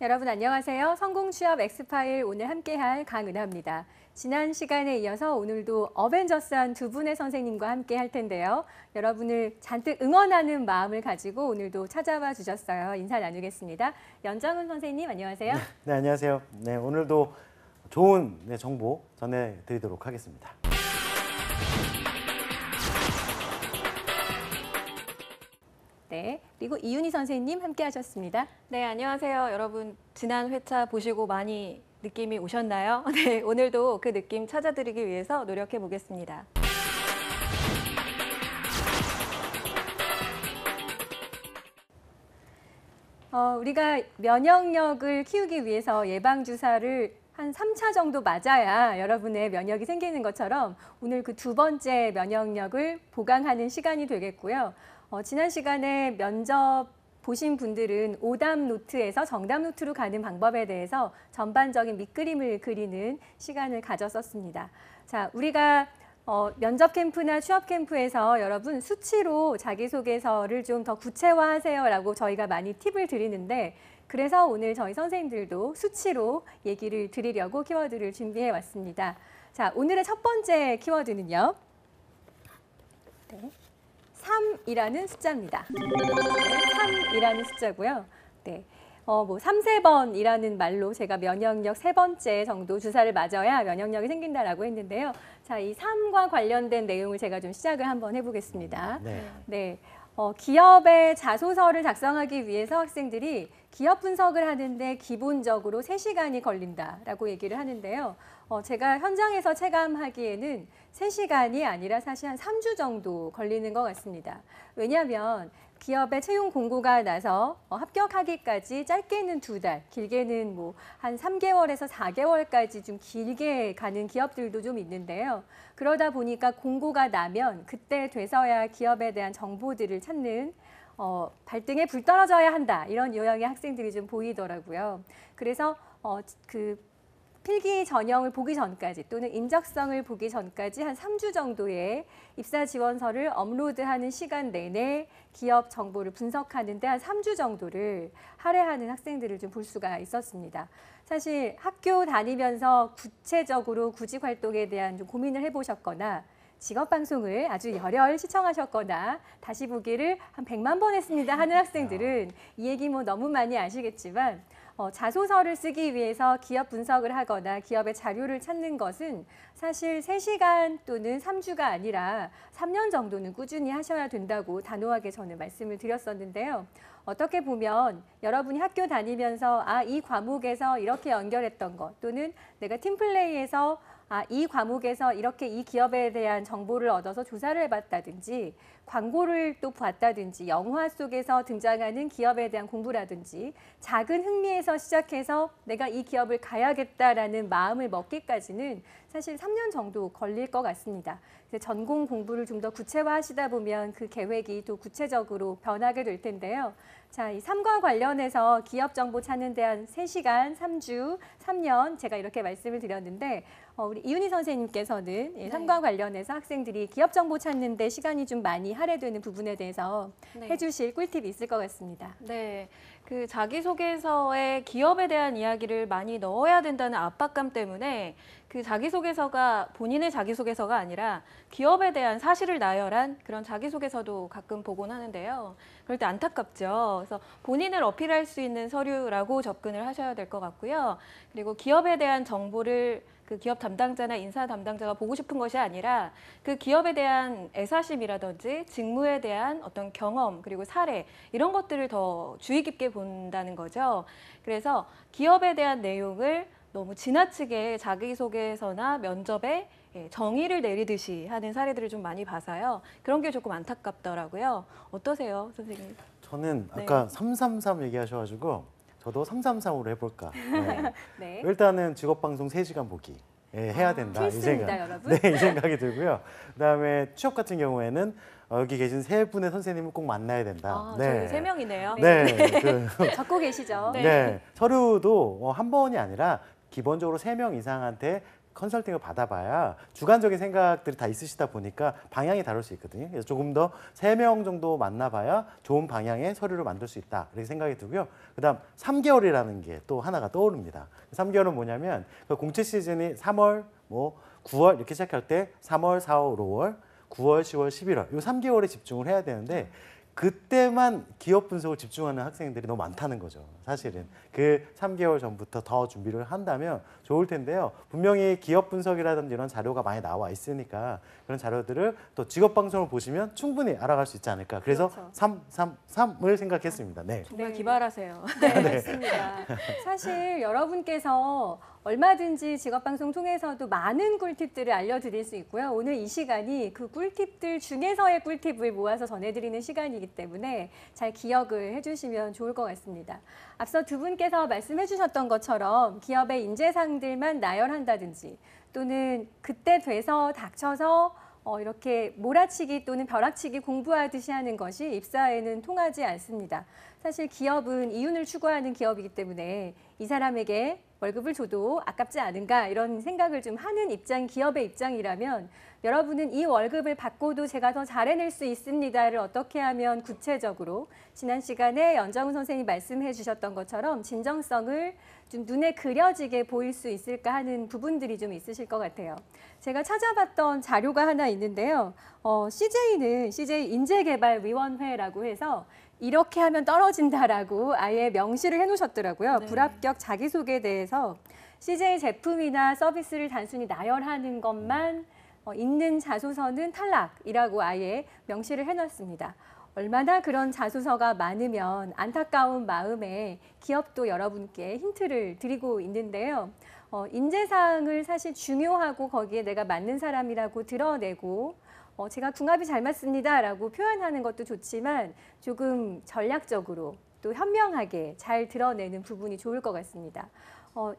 여러분 안녕하세요. 성공취업 엑스파일 오늘 함께할 강은하입니다. 지난 시간에 이어서 오늘도 어벤져스한 두 분의 선생님과 함께 할 텐데요. 여러분을 잔뜩 응원하는 마음을 가지고 오늘도 찾아와 주셨어요. 인사 나누겠습니다. 연정훈 선생님 안녕하세요. 네, 안녕하세요. 네, 오늘도 좋은 정보 전해드리도록 하겠습니다. 네, 그리고 이윤희 선생님 함께 하셨습니다. 네, 안녕하세요. 여러분, 지난 회차 보시고 많이 느낌이 오셨나요? 네, 오늘도 그 느낌 찾아드리기 위해서 노력해 보겠습니다. 우리가 면역력을 키우기 위해서 예방주사를 한 3차 정도 맞아야 여러분의 면역이 생기는 것처럼 오늘 그 두 번째 면역력을 보강하는 시간이 되겠고요. 지난 시간에 면접 보신 분들은 오답 노트에서 정답 노트로 가는 방법에 대해서 전반적인 밑그림을 그리는 시간을 가졌었습니다. 자, 우리가 면접 캠프나 취업 캠프에서 여러분 수치로 자기소개서를 좀 더 구체화하세요라고 저희가 많이 팁을 드리는데 그래서 오늘 저희 선생님들도 수치로 얘기를 드리려고 키워드를 준비해 왔습니다. 자, 오늘의 첫 번째 키워드는요. 네. 3이라는 숫자입니다. 네, 3이라는 숫자고요. 네. 3, 4번이라는 말로 제가 면역력 세 번째 정도 주사를 맞아야 면역력이 생긴다라고 했는데요. 자, 이 3과 관련된 내용을 제가 좀 시작을 한번 해보겠습니다. 네. 기업의 자소서를 작성하기 위해서 학생들이 기업 분석을 하는데 기본적으로 3시간이 걸린다라고 얘기를 하는데요. 제가 현장에서 체감하기에는 3시간이 아니라 사실 한 3주 정도 걸리는 것 같습니다. 왜냐하면 기업의 채용 공고가 나서 합격하기까지 짧게는 2달, 길게는 한 3개월에서 4개월까지 좀 길게 가는 기업들도 좀 있는데요. 그러다 보니까 공고가 나면 그때 돼서야 기업에 대한 정보들을 찾는 발등에 불 떨어져야 한다 이런 유형의 학생들이 좀 보이더라고요. 그래서 필기 전형을 보기 전까지 또는 인적성을 보기 전까지 한 3주 정도의 입사 지원서를 업로드하는 시간 내내 기업 정보를 분석하는 데 한 3주 정도를 할애하는 학생들을 좀 볼 수가 있었습니다. 사실 학교 다니면서 구체적으로 구직 활동에 대한 좀 고민을 해보셨거나 직업방송을 아주 열혈 시청하셨거나 다시 보기를 한 100만 번 했습니다 하는 학생들은 이 얘기 너무 많이 아시겠지만 자소서를 쓰기 위해서 기업 분석을 하거나 기업의 자료를 찾는 것은 사실 3시간 또는 3주가 아니라 3년 정도는 꾸준히 하셔야 된다고 단호하게 저는 말씀을 드렸었는데요. 어떻게 보면 여러분이 학교 다니면서 이 과목에서 이렇게 연결했던 것 또는 내가 팀플레이에서 이 과목에서 이렇게 이 기업에 대한 정보를 얻어서 조사를 해봤다든지 광고를 또 봤다든지 영화 속에서 등장하는 기업에 대한 공부라든지 작은 흥미에서 시작해서 내가 이 기업을 가야겠다라는 마음을 먹기까지는 사실 3년 정도 걸릴 것 같습니다. 전공 공부를 좀 더 구체화하시다 보면 그 계획이 또 구체적으로 변하게 될 텐데요. 자, 이 3과 관련해서 기업 정보 찾는 데 한 3시간, 3주, 3년 제가 이렇게 말씀을 드렸는데 우리 이윤희 선생님께서는 3과 관련해서 학생들이 기업 정보 찾는 데 시간이 좀 많이 할애되는 부분에 대해서 해주실 꿀팁이 있을 것 같습니다. 네, 그 자기소개서에 기업에 대한 이야기를 많이 넣어야 된다는 압박감 때문에 그 자기소개서가 본인의 자기소개서가 아니라 기업에 대한 사실을 나열한 그런 자기소개서도 가끔 보곤 하는데요. 그럴 때 안타깝죠. 그래서 본인을 어필할 수 있는 서류라고 접근을 하셔야 될 것 같고요. 그리고 기업에 대한 정보를 그 기업 담당자나 인사 담당자가 보고 싶은 것이 아니라 그 기업에 대한 애사심이라든지 직무에 대한 어떤 경험 그리고 사례 이런 것들을 더 주의 깊게 본다는 거죠. 그래서 기업에 대한 내용을 너무 지나치게 자기소개서나 면접에 정의를 내리듯이 하는 사례들을 좀 많이 봐서요. 그런 게 조금 안타깝더라고요. 어떠세요, 선생님? 저는 아까 333 얘기하셔가지고 저도 333으로 해볼까. 네. 일단은 직업방송 3시간 보기 해야 된다. 필수입니다, 여러분. 네, 이 생각이 들고요. 그다음에 취업 같은 경우에는 여기 계신 3분의 선생님을 꼭 만나야 된다. 저희 3명이네요. 네, 적고 계시죠? 네, 서류도 한 번이 아니라 기본적으로 3명 이상한테 컨설팅을 받아봐야 주관적인 생각들이 다 있으시다 보니까 방향이 다를 수 있거든요. 그래서 조금 더 3명 정도 만나봐야 좋은 방향의 서류를 만들 수 있다 이렇게 생각이 들고요. 그다음 3개월이라는 게 또 하나가 떠오릅니다. 3개월은 뭐냐면 그 공채 시즌이 3월, 9월 이렇게 시작할 때 3월, 4월, 5월, 9월, 10월, 11월 이 3개월에 집중을 해야 되는데 그때만 기업 분석을 집중하는 학생들이 너무 많다는 거죠. 사실은 그 3개월 전부터 더 준비를 한다면 좋을 텐데요. 분명히 기업 분석이라든지 이런 자료가 많이 나와 있으니까 그런 자료들을 또 직업 방송을 보시면 충분히 알아갈 수 있지 않을까. 그래서 그렇죠. 3을 생각했습니다. 네. 정말 네. 기발하세요. 네, 맞습니다. 사실 여러분께서 얼마든지 직업방송 통해서도 많은 꿀팁들을 알려드릴 수 있고요. 오늘 이 시간이 그 꿀팁들 중에서의 꿀팁을 모아서 전해드리는 시간이기 때문에 잘 기억을 해주시면 좋을 것 같습니다. 앞서 두 분께서 말씀해 주셨던 것처럼 기업의 인재상들만 나열한다든지 또는 그때 돼서 닥쳐서 이렇게 몰아치기 또는 벼락치기 공부하듯이 하는 것이 입사에는 통하지 않습니다. 사실 기업은 이윤을 추구하는 기업이기 때문에 이 사람에게 월급을 줘도 아깝지 않은가 이런 생각을 좀 하는 기업의 입장이라면 여러분은 이 월급을 받고도 제가 더 잘해낼 수 있습니다를 어떻게 하면 구체적으로 지난 시간에 연정훈 선생님이 말씀해 주셨던 것처럼 진정성을 좀 눈에 그려지게 보일 수 있을까 하는 부분들이 좀 있으실 것 같아요. 제가 찾아봤던 자료가 하나 있는데요. CJ는 CJ 인재개발위원회라고 해서 이렇게 하면 떨어진다라고 아예 명시를 해놓으셨더라고요. 네. 불합격 자기소개에 대해서 CJ 제품이나 서비스를 단순히 나열하는 것만 있는 자소서는 탈락이라고 아예 명시를 해놨습니다. 얼마나 그런 자소서가 많으면 안타까운 마음에 기업도 여러분께 힌트를 드리고 있는데요. 인재상을 사실 중요하고 거기에 내가 맞는 사람이라고 드러내고 제가 궁합이 잘 맞습니다라고 표현하는 것도 좋지만 조금 전략적으로 또 현명하게 잘 드러내는 부분이 좋을 것 같습니다.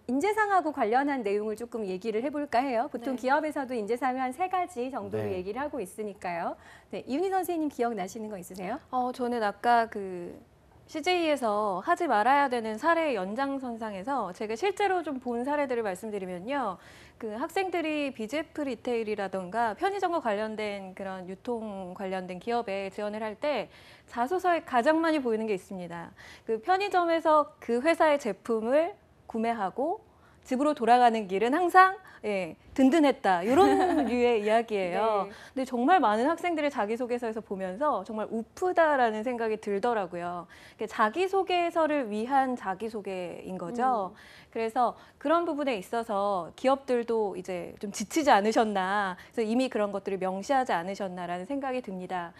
인재상하고 관련한 내용을 조금 얘기를 해볼까 해요. 보통 네. 기업에서도 인재상을 한 3가지 정도로 네. 얘기를 하고 있으니까요. 네, 이윤희 선생님 기억나시는 거 있으세요? 저는 아까 그 CJ에서 하지 말아야 되는 사례 연장선상에서 제가 실제로 좀 본 사례들을 말씀드리면요. 그 학생들이 BGF 리테일이라던가 편의점과 관련된 그런 유통 관련된 기업에 지원을 할 때 자소서에 가장 많이 보이는 게 있습니다. 그 편의점에서 그 회사의 제품을 구매하고 집으로 돌아가는 길은 항상 든든했다. 이런 류의 이야기예요. 네. 근데 정말 많은 학생들의 자기소개서에서 보면서 정말 우프다라는 생각이 들더라고요. 자기소개서를 위한 자기소개인 거죠. 그래서 그런 부분에 있어서 기업들도 이제 좀 지치지 않으셨나, 그래서 이미 그런 것들을 명시하지 않으셨나라는 생각이 듭니다.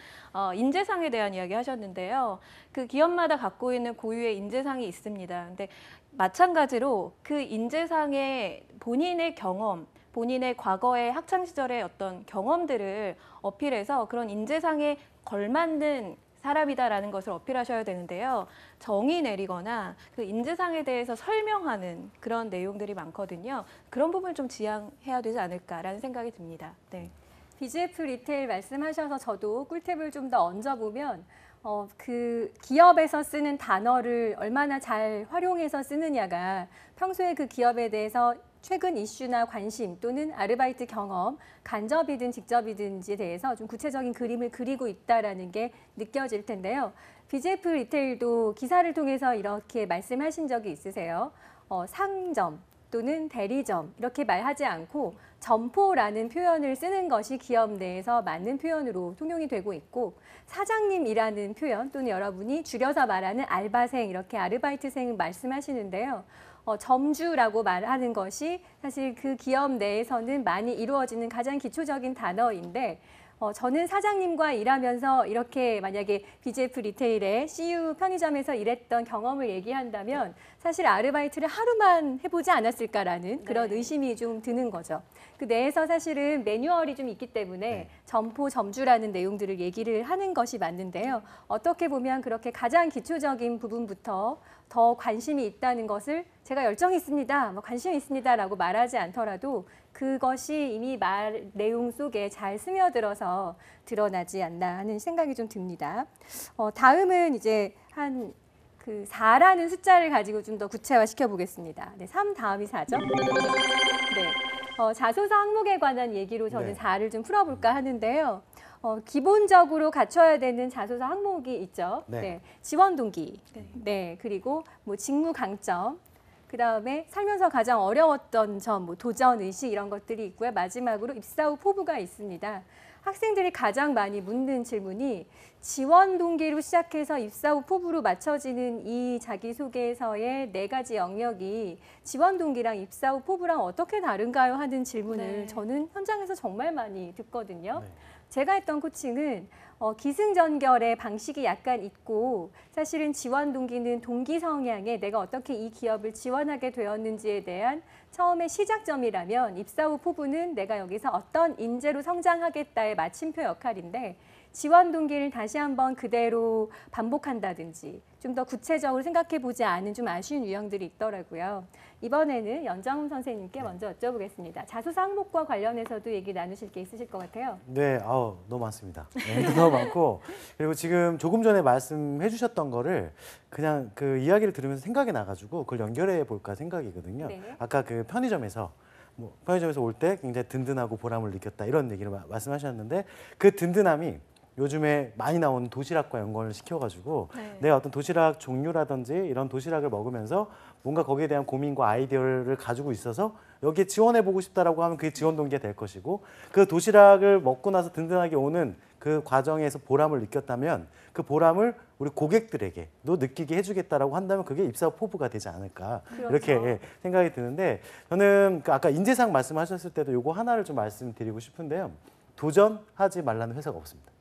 인재상에 대한 이야기 하셨는데요. 그 기업마다 갖고 있는 고유의 인재상이 있습니다. 근데 마찬가지로 그 인재상의 본인의 경험, 본인의 과거의 학창 시절의 어떤 경험들을 어필해서 그런 인재상에 걸맞는 사람이다라는 것을 어필하셔야 되는데요. 정의 내리거나 그 인재상에 대해서 설명하는 그런 내용들이 많거든요. 그런 부분을 좀 지양해야 되지 않을까라는 생각이 듭니다. 네. BGF 리테일 말씀하셔서 저도 꿀팁을 좀 더 얹어보면 그 기업에서 쓰는 단어를 얼마나 잘 활용해서 쓰느냐가 평소에 그 기업에 대해서 최근 이슈나 관심 또는 아르바이트 경험, 간접이든 직접이든지에 대해서 좀 구체적인 그림을 그리고 있다라는 게 느껴질 텐데요. BGF 리테일도 기사를 통해서 이렇게 말씀하신 적이 있으세요? 상점 또는 대리점 이렇게 말하지 않고 점포라는 표현을 쓰는 것이 기업 내에서 맞는 표현으로 통용이 되고 있고 사장님이라는 표현 또는 여러분이 줄여서 말하는 알바생 이렇게 아르바이트생 말씀하시는데요. 점주라고 말하는 것이 사실 그 기업 내에서는 많이 이루어지는 가장 기초적인 단어인데 저는 사장님과 일하면서 이렇게 만약에 BGF 리테일의 CU 편의점에서 일했던 경험을 얘기한다면 사실 아르바이트를 하루만 해보지 않았을까라는 그런 의심이 좀 드는 거죠. 그 내에서 사실은 매뉴얼이 좀 있기 때문에 점포, 점주라는 내용들을 얘기를 하는 것이 맞는데요. 어떻게 보면 그렇게 가장 기초적인 부분부터 더 관심이 있다는 것을 제가 열정이 있습니다, 관심이 있습니다라고 말하지 않더라도 그것이 이미 말 내용 속에 잘 스며들어서 드러나지 않나 하는 생각이 좀 듭니다. 다음은 이제 한 그 4라는 숫자를 가지고 좀 더 구체화시켜 보겠습니다. 네, 3 다음이 4죠? 네. 자소서 항목에 관한 얘기로 저는 네. 4를 좀 풀어볼까 하는데요. 기본적으로 갖춰야 되는 자소서 항목이 있죠. 네. 지원 동기, 네. 네, 그리고 뭐 직무 강점, 그 다음에 살면서 가장 어려웠던 점, 뭐 도전 의식 이런 것들이 있고요. 마지막으로 입사 후 포부가 있습니다. 학생들이 가장 많이 묻는 질문이 지원 동기로 시작해서 입사 후 포부로 맞춰지는 이 자기소개서의 4가지 영역이 지원 동기랑 입사 후 포부랑 어떻게 다른가요? 하는 질문을 네. 저는 현장에서 정말 많이 듣거든요. 네. 제가 했던 코칭은 기승전결의 방식이 약간 있고 사실은 지원 동기는 동기 성향에 내가 어떻게 이 기업을 지원하게 되었는지에 대한 처음에 시작점이라면 입사 후 포부는 내가 여기서 어떤 인재로 성장하겠다의 마침표 역할인데 지원 동기를 다시 한번 그대로 반복한다든지 좀 더 구체적으로 생각해 보지 않은 좀 아쉬운 유형들이 있더라고요. 이번에는 연정훈 선생님께 먼저 여쭤보겠습니다. 자소서 항목과 관련해서도 얘기 나누실 게 있으실 것 같아요. 네, 너무 많습니다. 네, 너무 많고 그리고 지금 조금 전에 말씀해 주셨던 거를 그냥 그 이야기를 들으면서 생각이 나가지고 그걸 연결해 볼까 생각이거든요. 네. 아까 그 편의점에서 올 때 굉장히 든든하고 보람을 느꼈다 이런 얘기를 말씀하셨는데 그 든든함이 요즘에 많이 나오는 도시락과 연관을 시켜가지고 네. 내가 어떤 도시락 종류라든지 이런 도시락을 먹으면서 뭔가 거기에 대한 고민과 아이디어를 가지고 있어서 여기에 지원해보고 싶다라고 하면 그게 지원 동기가 될 것이고 그 도시락을 먹고 나서 든든하게 오는 그 과정에서 보람을 느꼈다면 그 보람을 우리 고객들에게도 느끼게 해주겠다라고 한다면 그게 입사 포부가 되지 않을까 그렇죠. 이렇게 생각이 드는데 저는 그 아까 인재상 말씀하셨을 때도 요거 하나를 좀 말씀드리고 싶은데요. 도전하지 말라는 회사가 없습니다.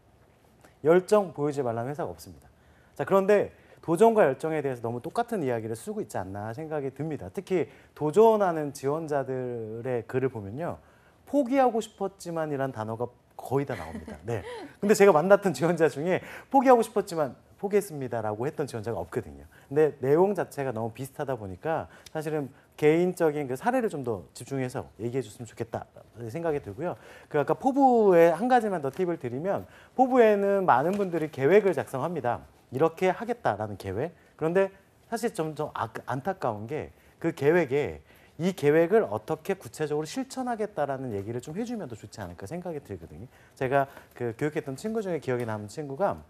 열정 보이지 말라는 회사가 없습니다. 자, 그런데 도전과 열정에 대해서 너무 똑같은 이야기를 쓰고 있지 않나 생각이 듭니다. 특히 도전하는 지원자들의 글을 보면요. 포기하고 싶었지만이란 단어가 거의 다 나옵니다. 네. 근데 제가 만났던 지원자 중에 포기하고 싶었지만 포기했습니다라고 했던 지원자가 없거든요. 근데 내용 자체가 너무 비슷하다 보니까 사실은 개인적인 그 사례를 좀 더 집중해서 얘기해 줬으면 좋겠다 생각이 들고요. 그 아까 포부에 한 가지만 더 팁을 드리면 포부에는 많은 분들이 계획을 작성합니다. 이렇게 하겠다라는 계획. 그런데 사실 점점 안타까운 게 그 계획에 이 계획을 어떻게 구체적으로 실천하겠다라는 얘기를 좀 해주면 더 좋지 않을까 생각이 들거든요. 제가 그 교육했던 친구 중에 기억에 남는 친구가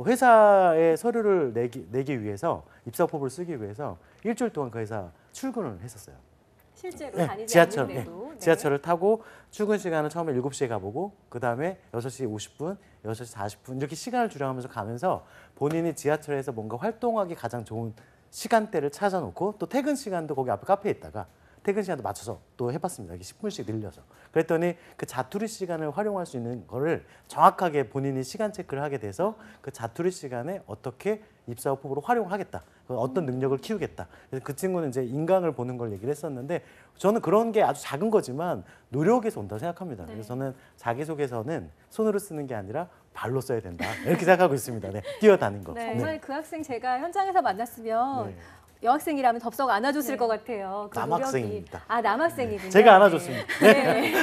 회사에 서류를 내기 위해서 입사 포부를 쓰기 위해서 일주일 동안 그 회사 출근을 했었어요. 실제로 네, 다니지 않는데도. 네. 지하철을 타고 출근 시간을 처음에 7시에 가보고 그다음에 6시 50분, 6시 40분 이렇게 시간을 주량하면서 가면서 본인이 지하철에서 뭔가 활동하기 가장 좋은 시간대를 찾아놓고 또 퇴근 시간도 거기 앞에 카페에 있다가 퇴근 시간도 맞춰서 또 해봤습니다. 이렇게 10분씩 늘려서. 그랬더니 그 자투리 시간을 활용할 수 있는 거를 정확하게 본인이 시간 체크를 하게 돼서 그 자투리 시간에 어떻게 입사 후 포부로 활용하겠다. 어떤 능력을 키우겠다. 그래서 그 친구는 이제 인강을 보는 걸 얘기를 했었는데 저는 그런 게 아주 작은 거지만 노력에서 온다고 생각합니다. 네. 그래서 저는 자기소개서는 손으로 쓰는 게 아니라 발로 써야 된다. 이렇게 생각하고 있습니다. 네, 뛰어다닌 거. 네. 정말 그 학생 제가 현장에서 만났으면 네. 여학생이라면 덥석 안아줬을 네. 것 같아요. 그 남학생입니다. 노력이. 남학생이군요. 제가 안아줬습니다. 네.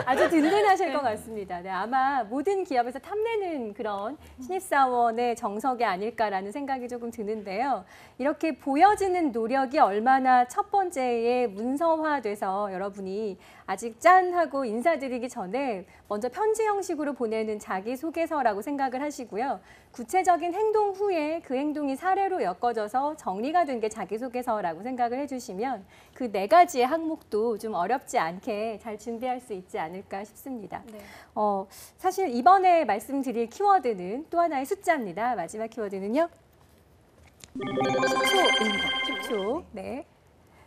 아주 든든하실 것 같습니다. 네, 아마 모든 기업에서 탐내는 그런 신입사원의 정석이 아닐까라는 생각이 조금 드는데요. 이렇게 보여지는 노력이 얼마나 첫 번째에 문서화돼서 여러분이 아직 짠 하고 인사드리기 전에 먼저 편지 형식으로 보내는 자기소개서라고 생각을 하시고요. 구체적인 행동 후에 그 행동이 사례로 엮어져서 정리가 된 게 자기소개서라고 생각을 해주시면 그 4가지의 항목도 좀 어렵지 않게 잘 준비할 수 있지 않을까 싶습니다. 네. 사실 이번에 말씀드릴 키워드는 또 하나의 숫자입니다. 마지막 키워드는요. 10초입니다. 10초. 네.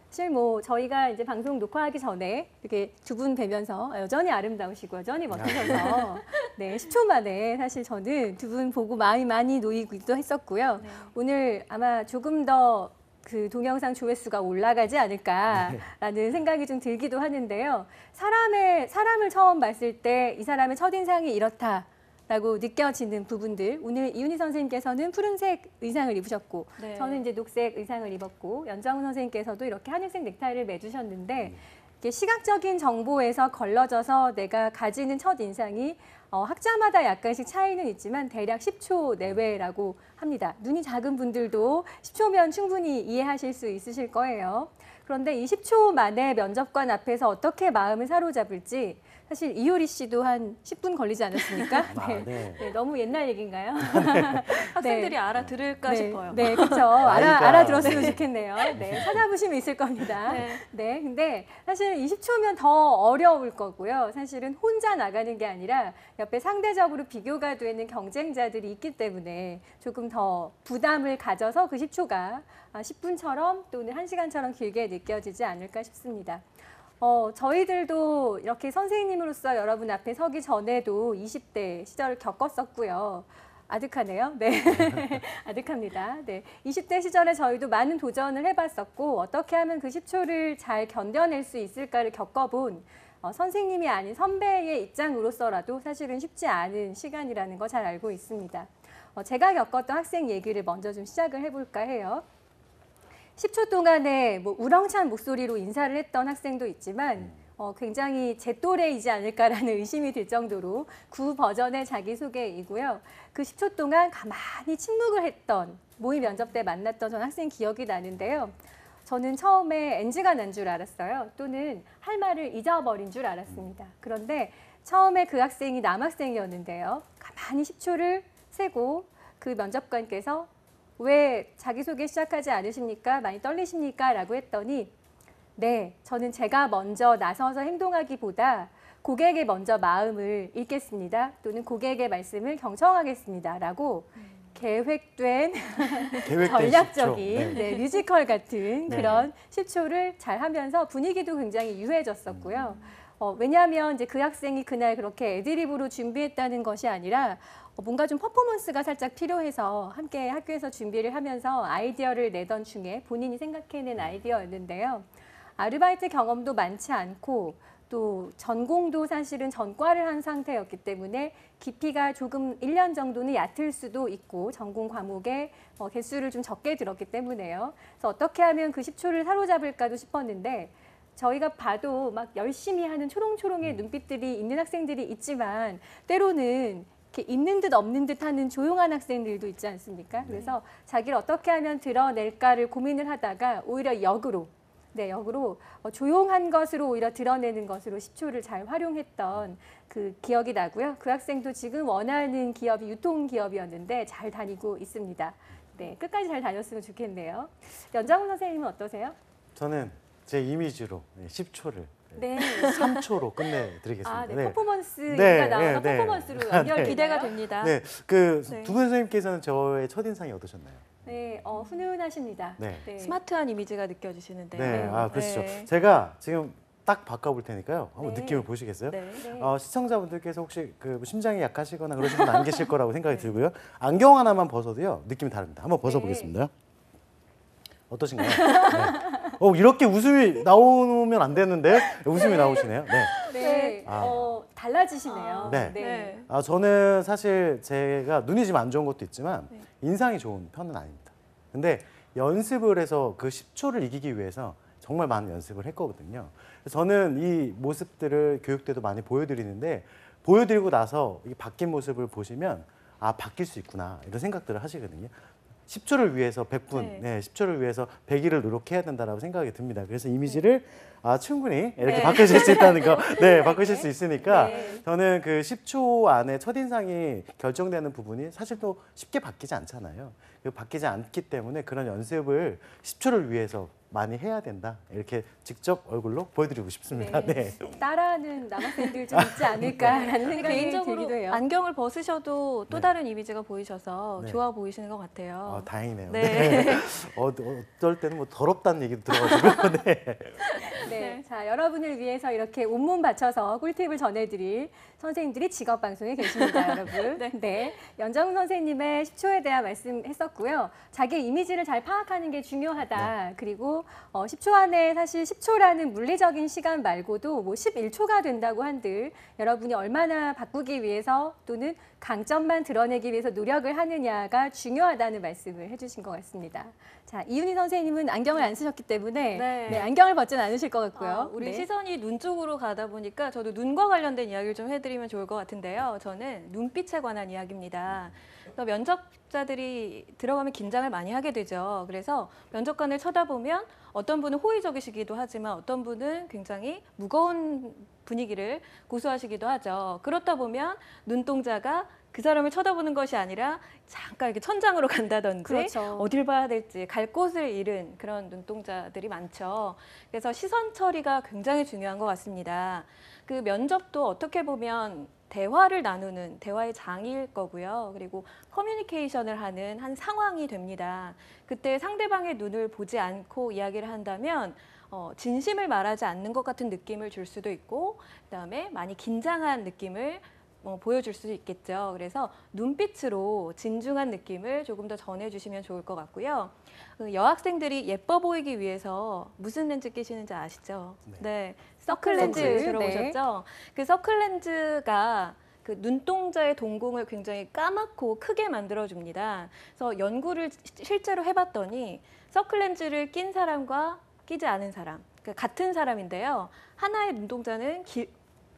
사실 뭐 저희가 이제 방송 녹화하기 전에 이렇게 두 분 뵈면서 여전히 아름다우시고 여전히 멋지셔서 네, 10초 만에 사실 저는 두 분 보고 마음이 많이 놓이기도 했었고요. 네. 오늘 아마 조금 더 그 동영상 조회수가 올라가지 않을까라는 생각이 좀 들기도 하는데요. 사람을 처음 봤을 때 이 사람의 첫인상이 이렇다라고 느껴지는 부분들. 오늘 이윤희 선생님께서는 푸른색 의상을 입으셨고 네. 저는 이제 녹색 의상을 입었고 연정훈 선생님께서도 이렇게 하늘색 넥타이를 매주셨는데 이게 시각적인 정보에서 걸러져서 내가 가지는 첫 인상이 학자마다 약간씩 차이는 있지만 대략 10초 내외라고 합니다. 눈이 작은 분들도 10초면 충분히 이해하실 수 있으실 거예요. 그런데 20초 만에 면접관 앞에서 어떻게 마음을 사로잡을지 사실 이효리 씨도 한 10분 걸리지 않았습니까? 아, 네. 네, 너무 옛날 얘기인가요? 학생들이 알아들을까 네, 싶어요. 네, 그렇죠. 나이가, 알아들었으면 좋겠네요. 네, 찾아보시면 있을 겁니다. 네. 네, 근데 사실 20초면 더 어려울 거고요. 사실은 혼자 나가는 게 아니라 옆에 상대적으로 비교가 되는 경쟁자들이 있기 때문에 조금 더 부담을 가져서 그 10초가 10분처럼 또는 1시간처럼 길게 느껴지지 않을까 싶습니다. 저희들도 이렇게 선생님으로서 여러분 앞에 서기 전에도 20대 시절을 겪었었고요. 아득하네요. 네. 아득합니다. 네. 20대 시절에 저희도 많은 도전을 해봤었고, 어떻게 하면 그 10초를 잘 견뎌낼 수 있을까를 겪어본 선생님이 아닌 선배의 입장으로서라도 사실은 쉽지 않은 시간이라는 거 잘 알고 있습니다. 제가 겪었던 학생 얘기를 먼저 좀 시작을 해볼까 해요. 10초 동안에 뭐 우렁찬 목소리로 인사를 했던 학생도 있지만 굉장히 제 또래이지 않을까라는 의심이 들 정도로 구 버전의 자기소개이고요. 그 10초 동안 가만히 침묵을 했던 모의 면접 때 만났던 전 학생 기억이 나는데요. 저는 처음에 NG가 난 줄 알았어요. 또는 할 말을 잊어버린 줄 알았습니다. 그런데 처음에 그 학생이 남학생이었는데요. 가만히 10초를 세고 그 면접관께서 왜 자기소개 시작하지 않으십니까? 많이 떨리십니까? 라고 했더니 네, 저는 제가 먼저 나서서 행동하기보다 고객의 먼저 마음을 읽겠습니다. 또는 고객의 말씀을 경청하겠습니다. 라고 계획된 전략적인 10초. 네, 뮤지컬 같은 네. 그런 10초를 잘 하면서 분위기도 굉장히 유해졌었고요. 왜냐하면 이제 그 학생이 그날 그렇게 애드립으로 준비했다는 것이 아니라 뭔가 좀 퍼포먼스가 살짝 필요해서 함께 학교에서 준비를 하면서 아이디어를 내던 중에 본인이 생각해낸 아이디어였는데요. 아르바이트 경험도 많지 않고 또 전공도 사실은 전과를 한 상태였기 때문에 깊이가 조금 1년 정도는 얕을 수도 있고 전공 과목의 개수를 좀 적게 들었기 때문에요. 그래서 어떻게 하면 그 10초를 사로잡을까도 싶었는데 저희가 봐도 막 열심히 하는 초롱초롱의 눈빛들이 있는 학생들이 있지만 때로는 이렇게 있는 듯 없는 듯 하는 조용한 학생들도 있지 않습니까? 그래서 자기를 어떻게 하면 드러낼까를 고민을 하다가 오히려 역으로 조용한 것으로 오히려 드러내는 것으로 10초를 잘 활용했던 그 기억이 나고요. 그 학생도 지금 원하는 기업이 유통기업이었는데 잘 다니고 있습니다. 네, 끝까지 잘 다녔으면 좋겠네요. 연장훈 선생님은 어떠세요? 저는 제 이미지로 10초를 네. 3초로 끝내드리겠습니다. 네. 퍼포먼스가 네, 나와서 네, 네. 퍼포먼스로 연결 기대가 됩니다. 네, 그 네. 두 분 선생님께서는 저의 첫인상이 어떠셨나요? 네, 훈훈하십니다. 네. 스마트한 이미지가 느껴지시는데요. 네, 그렇죠. 네. 제가 지금 딱 바꿔볼 테니까요. 한번 네. 느낌을 보시겠어요? 네. 네. 시청자분들께서 혹시 그 심장이 약하시거나 그러신 분 안 계실 거라고 생각이 들고요. 안경 하나만 벗어도요, 느낌이 다릅니다. 한번 벗어보겠습니다. 어떠신가요? 네. 이렇게 웃음이 나오면 안 되는데 웃음이 나오시네요. 네. 네, 아. 달라지시네요. 네. 네. 저는 사실 제가 눈이 좀 안 좋은 것도 있지만 네. 인상이 좋은 편은 아닙니다. 근데 연습을 해서 그 10초를 이기기 위해서 정말 많은 연습을 했거든요. 그래서 저는 이 모습들을 교육 때도 많이 보여드리는데 보여드리고 나서 이 바뀐 모습을 보시면 바뀔 수 있구나 이런 생각들을 하시거든요. 10초를 위해서 100분, 네. 10초를 위해서 100일을 노력해야 된다고 생각이 듭니다. 그래서 이미지를 충분히 이렇게 네. 바꾸실 수 있다는 거, 바꾸실 수 있으니까 네. 저는 그 10초 안에 첫인상이 결정되는 부분이 사실 또 쉽게 바뀌지 않잖아요. 바뀌지 않기 때문에 그런 연습을 10초를 위해서 많이 해야 된다. 이렇게 직접 얼굴로 보여드리고 싶습니다. 네. 따라하는 남학생들 좀 있지 않을까라는 생각이 개인적으로 들기도 해요. 안경을 벗으셔도 또 네. 다른 이미지가 보이셔서 네. 좋아 보이시는 것 같아요. 다행이네요. 네. 네. 어떨 때는 뭐 더럽다는 얘기도 들어가지고. 네. 네, 자 여러분을 위해서 이렇게 온몸 바쳐서 꿀팁을 전해드릴 선생님들이 직업 방송에 계십니다, 여러분. 네, 연정훈 선생님의 10초에 대한 말씀했었고요. 자기 이미지를 잘 파악하는 게 중요하다. 그리고 10초 안에 사실 10초라는 물리적인 시간 말고도 뭐 11초가 된다고 한들 여러분이 얼마나 바꾸기 위해서 또는 강점만 드러내기 위해서 노력을 하느냐가 중요하다는 말씀을 해주신 것 같습니다. 자, 이윤희 선생님은 안경을 안 쓰셨기 때문에 네. 안경을 벗지는 않으실 것 같고요. 우리 네. 시선이 눈 쪽으로 가다 보니까 저도 눈과 관련된 이야기를 좀 해드리면 좋을 것 같은데요. 저는 눈빛에 관한 이야기입니다. 그래서 면접자들이 들어가면 긴장을 많이 하게 되죠. 그래서 면접관을 쳐다보면 어떤 분은 호의적이시기도 하지만 어떤 분은 굉장히 무거운 분위기를 고수하시기도 하죠. 그렇다 보면 눈동자가 그 사람을 쳐다보는 것이 아니라 잠깐 이렇게 천장으로 간다든지 그렇죠. 어딜 봐야 될지 갈 곳을 잃은 그런 눈동자들이 많죠. 그래서 시선 처리가 굉장히 중요한 것 같습니다. 그 면접도 어떻게 보면 대화를 나누는 대화의 장일 거고요. 그리고 커뮤니케이션을 하는 한 상황이 됩니다. 그때 상대방의 눈을 보지 않고 이야기를 한다면 진심을 말하지 않는 것 같은 느낌을 줄 수도 있고 그다음에 많이 긴장한 느낌을 보여줄 수 있겠죠. 그래서 눈빛으로 진중한 느낌을 조금 더 전해주시면 좋을 것 같고요. 여학생들이 예뻐 보이기 위해서 무슨 렌즈 끼시는지 아시죠? 네, 서클 렌즈 서클, 들어보셨죠? 그 서클 렌즈가 그 눈동자의 동공을 굉장히 까맣고 크게 만들어줍니다. 그래서 연구를 실제로 해봤더니 서클 렌즈를 낀 사람과 끼지 않은 사람, 그러니까 같은 사람인데요. 하나의 눈동자는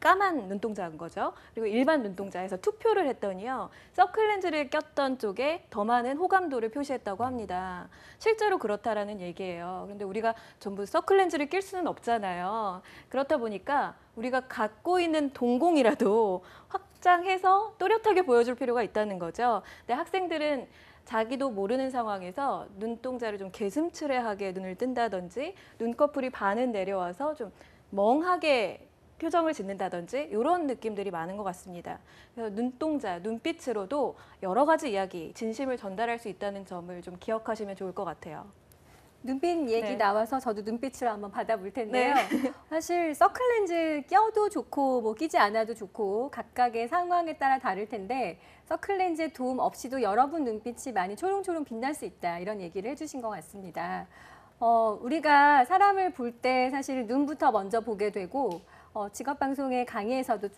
까만 눈동자인 거죠. 그리고 일반 눈동자에서 투표를 했더니요. 서클 렌즈를 꼈던 쪽에 더 많은 호감도를 표시했다고 합니다. 실제로 그렇다라는 얘기예요. 그런데 우리가 전부 서클 렌즈를 낄 수는 없잖아요. 그렇다 보니까 우리가 갖고 있는 동공이라도 확장해서 또렷하게 보여줄 필요가 있다는 거죠. 근데 학생들은 자기도 모르는 상황에서 눈동자를 좀 개슴츠레하게 눈을 뜬다든지 눈꺼풀이 반은 내려와서 좀 멍하게 표정을 짓는다든지 이런 느낌들이 많은 것 같습니다. 그래서 눈동자, 눈빛으로도 여러 가지 이야기, 진심을 전달할 수 있다는 점을 좀 기억하시면 좋을 것 같아요. 눈빛 얘기 네. 나와서 저도 눈빛으로 한번 받아볼 텐데요. 네. 사실 서클 렌즈 껴도 좋고 뭐 끼지 않아도 좋고 각각의 상황에 따라 다를 텐데 서클 렌즈의 도움 없이도 여러분 눈빛이 많이 초롱초롱 빛날 수 있다 이런 얘기를 해주신 것 같습니다. 우리가 사람을 볼 때 사실 눈부터 먼저 보게 되고 직업방송의 강의에서도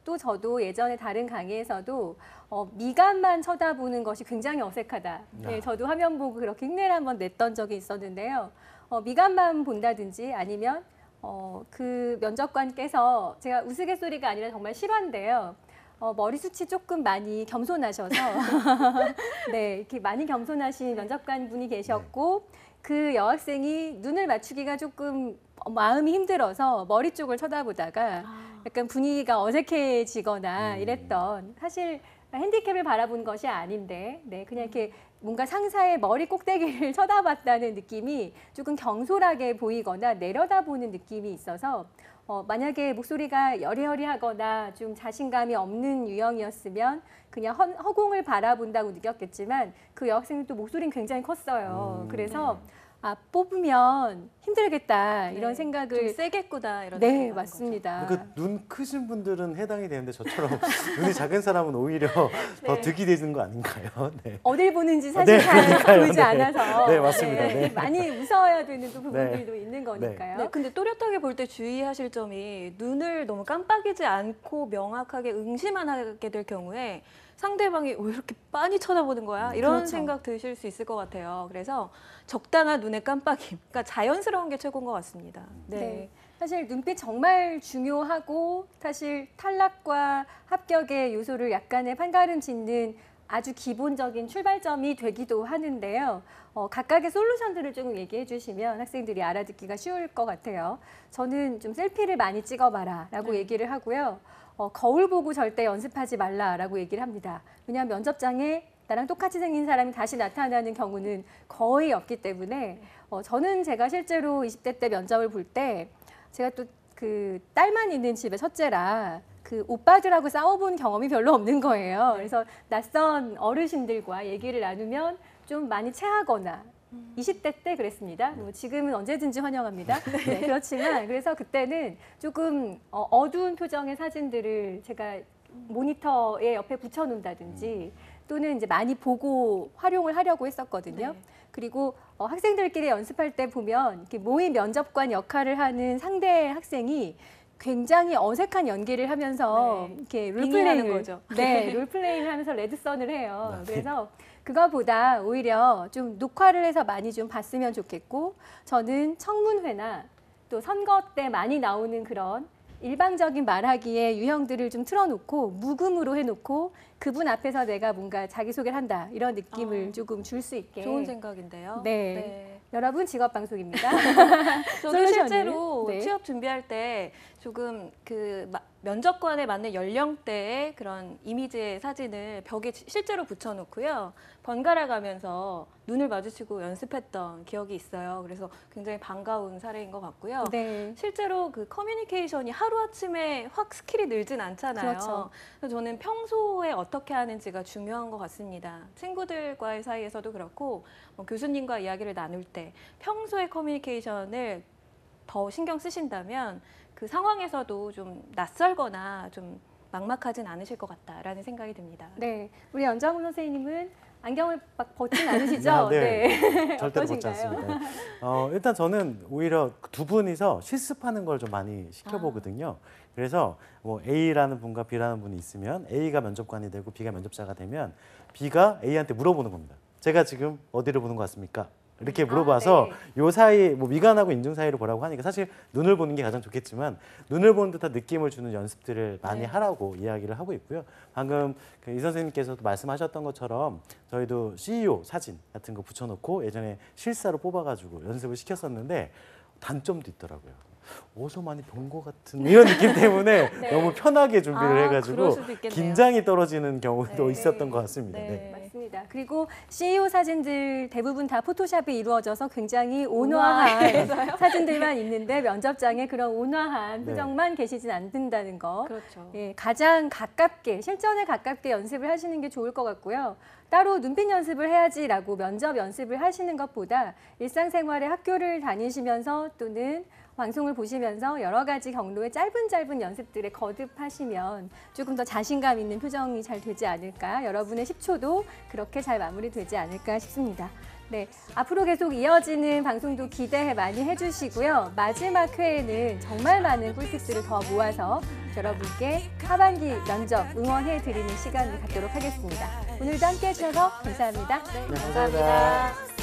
또 저도 예전에 다른 강의에서도 미간만 쳐다보는 것이 굉장히 어색하다. 네, 저도 화면 보고 그렇게 흉내를 한번 냈던 적이 있었는데요. 미간만 본다든지 아니면 그 면접관께서 제가 우스갯소리가 아니라 정말 실화인데요. 머리숱이 조금 많이 겸손하셔서 네, 이렇게 많이 겸손하신 면접관 분이 계셨고 그 여학생이 눈을 맞추기가 조금 마음이 힘들어서 머리 쪽을 쳐다보다가 약간 분위기가 어색해지거나 이랬던 사실 핸디캡을 바라본 것이 아닌데 네, 그냥 이렇게 뭔가 상사의 머리 꼭대기를 쳐다봤다는 느낌이 조금 경솔하게 보이거나 내려다보는 느낌이 있어서 만약에 목소리가 여리여리하거나 좀 자신감이 없는 유형이었으면 그냥 허공을 바라본다고 느꼈겠지만 그 여학생도 목소리는 굉장히 컸어요. 그래서 뽑으면 힘들겠다 이런 네, 생각을 좀 세겠구나 이런 네, 느낌이 나는 맞습니다. 그 눈 크신 분들은 해당이 되는데 저처럼 눈이 작은 사람은 오히려 더 득이 되는 거 아닌가요? 네. 어딜 보는지 사실 네, 잘 그러니까요. 보이지 네. 않아서 네, 맞습니다. 네. 많이 무서워야 되는 또 부분들도 있는 거니까요. 네, 근데 또렷하게 볼 때 주의하실 점이 눈을 너무 깜빡이지 않고 명확하게 응시만 하게 될 경우에 상대방이 왜 이렇게 빤히 쳐다보는 거야? 이런 그렇죠. 생각 드실 수 있을 것 같아요. 그래서 적당한 눈의 깜빡임, 그러니까 자연스러운 게 최고인 것 같습니다. 네. 사실 눈빛 정말 중요하고 사실 탈락과 합격의 요소를 약간의 판가름 짓는 아주 기본적인 출발점이 되기도 하는데요. 각각의 솔루션들을 좀 얘기해 주시면 학생들이 알아듣기가 쉬울 것 같아요. 저는 좀 셀피를 많이 찍어봐라 라고 얘기를 하고요. 거울 보고 절대 연습하지 말라라고 얘기를 합니다. 왜냐하면 면접장에 나랑 똑같이 생긴 사람이 다시 나타나는 경우는 거의 없기 때문에 저는 제가 실제로 20대 때 면접을 볼 때 제가 또 그 딸만 있는 집의 첫째라 그 오빠들하고 싸워본 경험이 별로 없는 거예요. 그래서 낯선 어르신들과 얘기를 나누면 좀 많이 체하거나 20대 때 그랬습니다. 뭐 지금은 언제든지 환영합니다. 네, 그렇지만 그래서 그때는 조금 어두운 표정의 사진들을 제가 모니터에 옆에 붙여놓는다든지 또는 이제 많이 보고 활용을 하려고 했었거든요. 네. 그리고 학생들끼리 연습할 때 보면 이렇게 모의 면접관 역할을 하는 상대 학생이 굉장히 어색한 연기를 하면서 네. 이렇게 빙의하는 롤플레이를 거죠. 네, 롤플레이를 하면서 레드선을 해요. 네. 그래서 그거보다 오히려 좀 녹화를 해서 많이 좀 봤으면 좋겠고 저는 청문회나 또 선거 때 많이 나오는 그런 일방적인 말하기의 유형들을 좀 틀어놓고 묵음으로 해놓고 그분 앞에서 내가 뭔가 자기소개를 한다 이런 느낌을 조금 줄 수 있게 좋은 생각인데요. 네. 여러분 직업 방송입니다. 저도 솔루션을. 실제로 네. 취업 준비할 때 조금 그 면접관에 맞는 연령대의 그런 이미지의 사진을 벽에 실제로 붙여놓고요. 번갈아 가면서 눈을 마주치고 연습했던 기억이 있어요. 그래서 굉장히 반가운 사례인 것 같고요. 네. 실제로 그 커뮤니케이션이 하루아침에 확 스킬이 늘진 않잖아요. 그렇죠. 그래서 저는 평소에 어떻게 하는지가 중요한 것 같습니다. 친구들과의 사이에서도 그렇고 교수님과 이야기를 나눌 때 평소의 커뮤니케이션을 더 신경 쓰신다면 그 상황에서도 좀 낯설거나 좀 막막하진 않으실 것 같다라는 생각이 듭니다. 네. 우리 연장훈 선생님은 안경을 막 벗진 않으시죠? 아, 네. 절대로 벗지 어떠신가요? 않습니다. 일단 저는 오히려 두 분이서 실습하는 걸 좀 많이 시켜보거든요. 그래서 뭐 A라는 분과 B라는 분이 있으면 A가 면접관이 되고 B가 면접자가 되면 B가 A한테 물어보는 겁니다. 제가 지금 어디를 보는 것 같습니까? 이렇게 물어봐서 요 사이 뭐 미간하고 인중 사이를 보라고 하니까 사실 눈을 보는 게 가장 좋겠지만 눈을 보는 듯한 느낌을 주는 연습들을 많이 하라고 이야기를 하고 있고요. 방금 이 선생님께서도 말씀하셨던 것처럼 저희도 CEO 사진 같은 거 붙여놓고 예전에 실사로 뽑아가지고 연습을 시켰었는데 단점도 있더라고요. 어디서 많이 본 것 같은 이런 느낌 때문에 너무 편하게 준비를 그럴 해가지고 수도 있겠네요. 긴장이 떨어지는 경우도 네. 있었던 것 같습니다. 네. 네. 맞습니다. 그리고 CEO 사진들 대부분 다 포토샵이 이루어져서 굉장히 온화한. 온화한 사진들만 있는데 면접장에 그런 온화한 네. 표정만 계시진 않는다는 거. 그렇죠. 예, 가장 가깝게 실전에 가깝게 연습을 하시는 게 좋을 것 같고요. 따로 눈빛 연습을 해야지라고 면접 연습을 하시는 것보다 일상생활에 학교를 다니시면서 또는 방송을 보시면서 여러 가지 경로의 짧은 연습들에 거듭하시면 조금 더 자신감 있는 표정이 잘 되지 않을까, 여러분의 10초도 그렇게 잘 마무리되지 않을까 싶습니다. 네, 앞으로 계속 이어지는 방송도 기대 많이 해주시고요. 마지막 회에는 정말 많은 꿀팁들을 더 모아서 여러분께 하반기 면접 응원해드리는 시간을 갖도록 하겠습니다. 오늘도 함께해 주셔서 감사합니다. 네, 감사합니다.